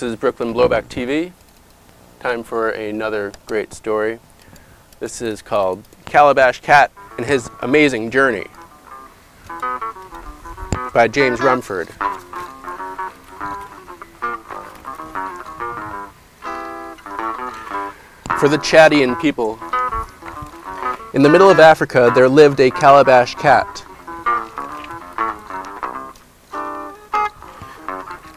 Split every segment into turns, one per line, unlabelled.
This is Brooklyn Blowback TV. Time for another great story. This is called Calabash Cat and His Amazing Journey by James Rumford. For the Chadian people. In the middle of Africa, there lived a Calabash Cat.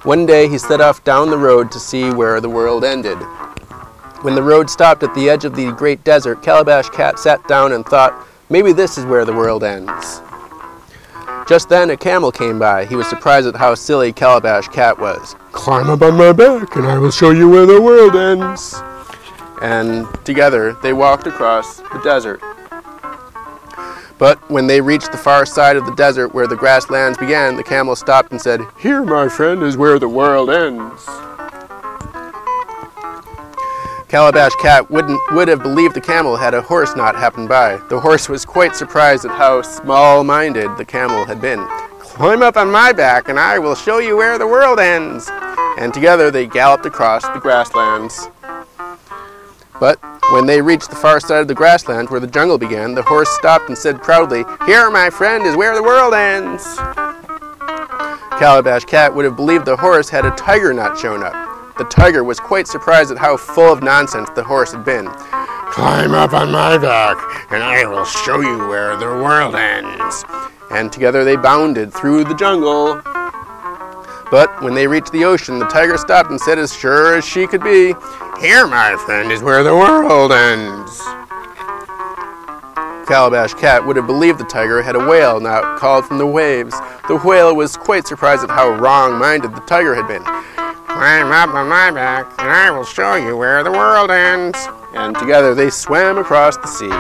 One day he set off down the road to see where the world ended. When the road stopped at the edge of the great desert, Calabash Cat sat down and thought, maybe this is where the world ends. Just then a camel came by. He was surprised at how silly Calabash Cat was. "Climb up on my back and I will show you where the world ends." And together they walked across the desert. But when they reached the far side of the desert where the grasslands began, the camel stopped and said, "Here, my friend, is where the world ends." Calabash Cat would have believed the camel had a horse not happened by. The horse was quite surprised at how small-minded the camel had been. "Climb up on my back and I will show you where the world ends." And together they galloped across the grasslands. But when they reached the far side of the grassland where the jungle began, the horse stopped and said proudly, "Here, my friend, is where the world ends." Calabash Cat would have believed the horse had a tiger not shown up. The tiger was quite surprised at how full of nonsense the horse had been. "Climb up on my back, and I will show you where the world ends." And together they bounded through the jungle. But when they reached the ocean, the tiger stopped and said as sure as she could be, "Here, my friend, is where the world ends." Calabash Cat would have believed the tiger had a whale now called from the waves. The whale was quite surprised at how wrong-minded the tiger had been. "Climb up on my back, and I will show you where the world ends." And together they swam across the sea.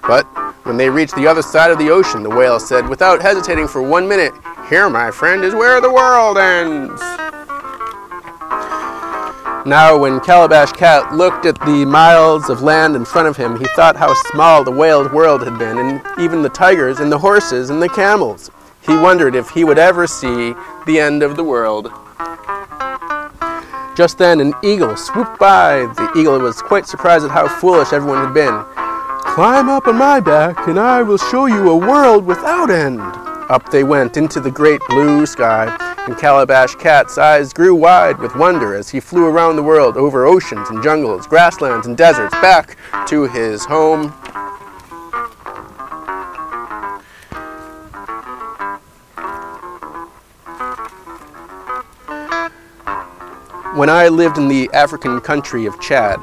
But when they reached the other side of the ocean, the whale said, without hesitating for 1 minute, "Here, my friend, is where the world ends." Now, when Calabash Cat looked at the miles of land in front of him, he thought how small the whale's world had been, and even the tigers and the horses and the camels. He wondered if he would ever see the end of the world. Just then an eagle swooped by. The eagle was quite surprised at how foolish everyone had been. "Climb up on my back and I will show you a world without end." Up they went into the great blue sky, and Calabash Cat's eyes grew wide with wonder as he flew around the world over oceans and jungles, grasslands and deserts, back to his home. When I lived in the African country of Chad,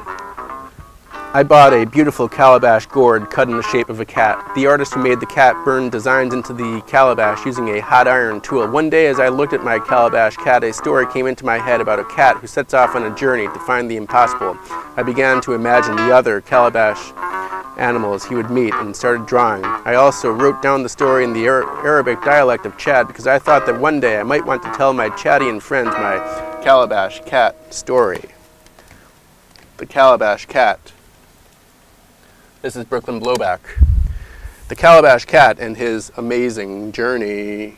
I bought a beautiful calabash gourd cut in the shape of a cat. The artist who made the cat burned designs into the calabash using a hot iron tool. One day as I looked at my calabash cat, a story came into my head about a cat who sets off on a journey to find the impossible. I began to imagine the other calabash animals he would meet and started drawing. I also wrote down the story in the Arabic dialect of Chad because I thought that one day I might want to tell my Chadian friends my Calabash Cat story. The Calabash Cat. This is Brooklyn Blowback. The Calabash Cat and His Amazing Journey.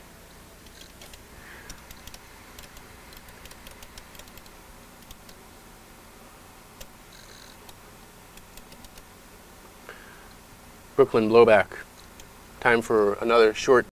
Brooklyn Blowback. Time for another short